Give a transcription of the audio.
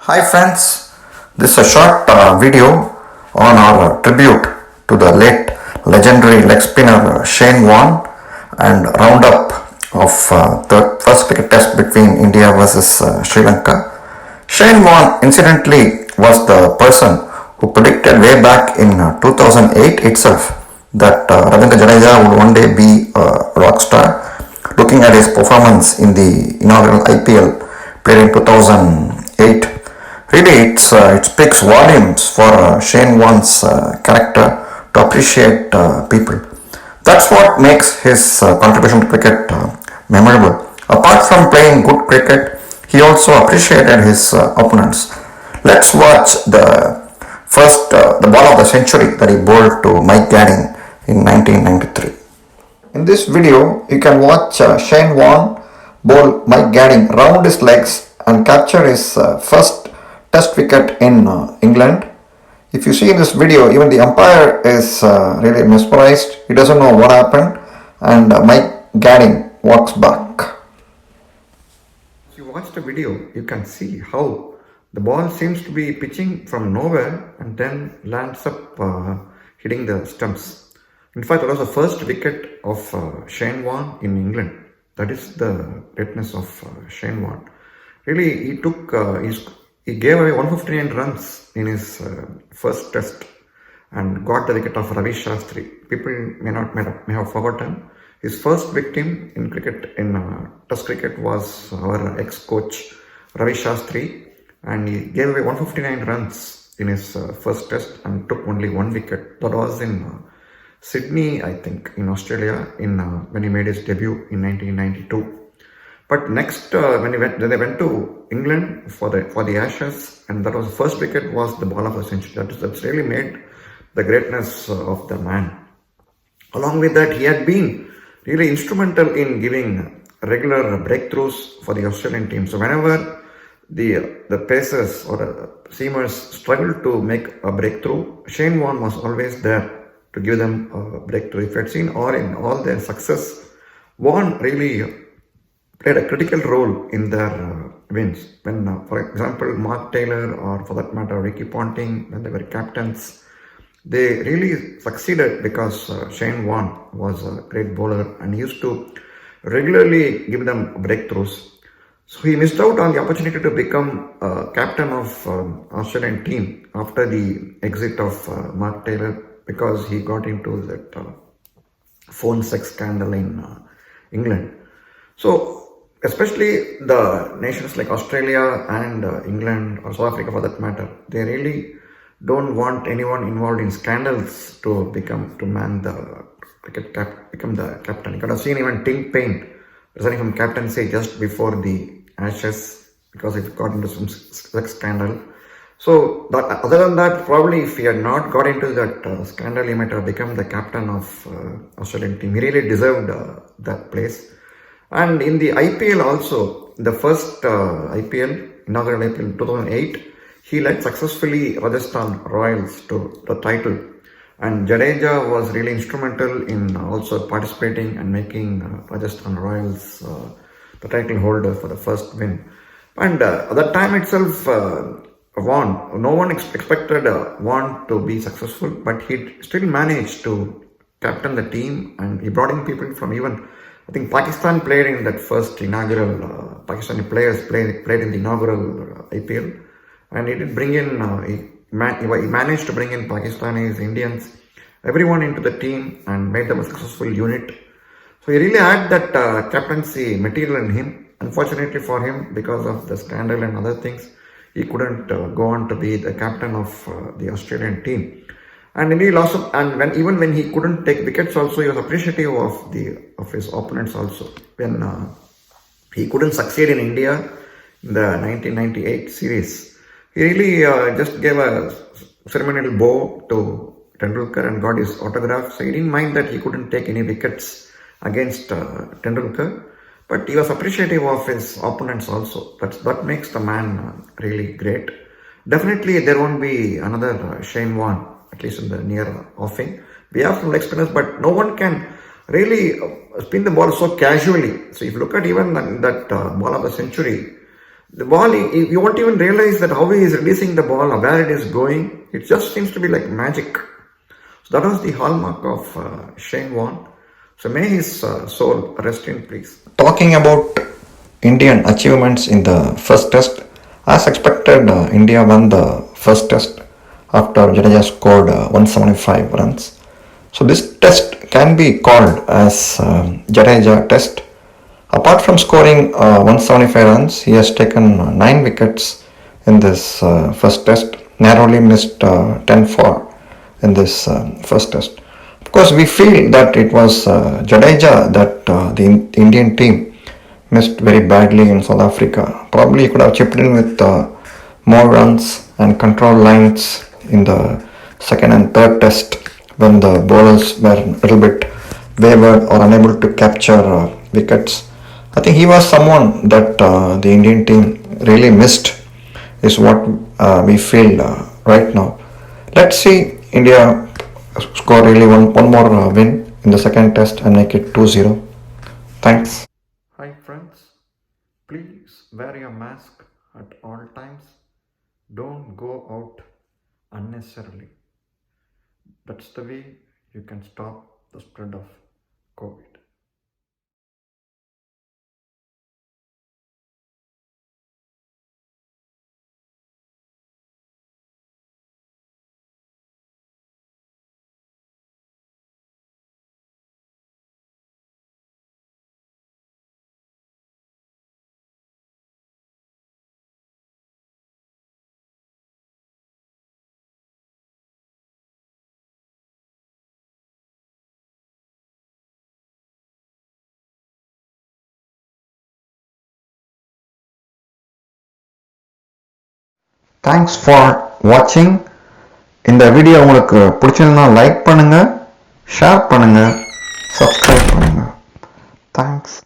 Hi friends, this is a short video on our tribute to the late legendary leg spinner Shanewarne and roundup of the first cricket test between India versus Sri Lanka. Shanewarne incidentally was the person who predicted way back in 2008 itself that Ravindra Jadeja would one day be a rock star. Looking at his performance in the inaugural IPL played in 2008, really it speaks volumes for Shanewarne's character to appreciate people. That's what makes his contribution to cricket memorable. Apart from playing good cricket, he also appreciated his opponents. Let's watch the ball of the century that he bowled to Mike Gadding in 1993. In this video, you can watch Shanewarne bowl Mike Gadding round his legs and capture his first test wicket in England. If you see in this video, even the umpire is really mesmerized. He doesn't know what happened, and Mike Gadding walks back. If you watch the video, you can see how the ball seems to be pitching from nowhere and then lands up hitting the stumps. In fact, that was the first wicket of Shanewarne in England. That is the greatness of Shanewarne. Really, he gave away 159 runs in his first test and got the wicket of Ravi Shastri. People may have forgotten. His first victim in cricket, in Test cricket, was our ex-coach Ravi Shastri, and he gave away 159 runs in his first test and took only one wicket. That was in Sydney, I think, in Australia, when he made his debut in 1992. But next, when they went to England for the Ashes, and that was the first wicket was the ball of the century. That's really made the greatness of the man. Along with that, he had been really instrumental in giving regular breakthroughs for the Australian team. So whenever the pacers or seamers struggled to make a breakthrough, Shanewarne was always there to give them a breakthrough. If you had seen in all their success, Warne really played a critical role in their wins. When, for example, Mark Taylor or for that matter Ricky Ponting, when they were captains, they really succeeded because Shanewarne was a great bowler and he used to regularly give them breakthroughs. So he missed out on the opportunity to become captain of Australian team after the exit of Mark Taylor, because he got into that phone sex scandal in England. So especially the nations like Australia and England or South Africa for that matter, they really don't want anyone involved in scandals to become the captain. You could have seen even Tim Payne resigning from captaincy just before the Ashes because he got into some sex scandal. So, other than that, probably if he had not got into that scandal, he might have become the captain of Australian team. He really deserved that place. And in the IPL also, the first inaugural IPL in 2008, he led successfully Rajasthan Royals to the title. And Jadeja was really instrumental in also participating and making Rajasthan Royals the title holder for the first win. And at that time itself, no one expected Warne to be successful, but he still managed to captain the team, and he brought in people from even, I think Pakistan played in that first inaugural, Pakistani players played in the inaugural IPL, and he did bring in, he managed to bring in Pakistanis, Indians, everyone into the team and made them a successful unit. So he really had that captaincy material in him. Unfortunately for him, because of the scandal and other things, he couldn't go on to be the captain of the Australian team. And he lost, and even when he couldn't take wickets also, he was appreciative of his opponents also. When he couldn't succeed in India in the 1998 series, he really just gave a ceremonial bow to Tendulkar and got his autograph. So he didn't mind that he couldn't take any wickets against Tendulkar. But he was appreciative of his opponents also. That makes the man really great. Definitely there won't be another Shanewarne, at least in the near offing. We have some leg spinners, but no one can really spin the ball so casually. So if you look at even that ball of the century, The ball, you won't even realize that how he is releasing the ball or where it is going. It just seems to be like magic. So that was the hallmark of Shanewarne. So may his soul rest in peace. Talking about Indian achievements in the first test, as expected, India won the first test after Jadeja scored 175 runs. So this test can be called as Jadeja test. Apart from scoring 175 runs, he has taken 9 wickets in this first test, narrowly missed 10 for in this first test. Of course, we feel that it was Jadeja that the Indian team missed very badly in South Africa. Probably he could have chipped in with more runs and control lines in the second and third test when the bowlers were a little bit wavered or unable to capture wickets. I think he was someone that the Indian team really missed, is what we feel right now. Let's see India score really one more win in the second test and make it 2-0. Thanks. Hi friends, please wear your mask at all times. Don't go out unnecessarily. That's the way you can stop the spread of COVID. Thanks for வாட்சிங். இந்த video உங்களுக்கு பிடிச்சிருந்தா like பண்ணுங்கள், share பண்ணுங்கள், subscribe பண்ணுங்கள். Thanks.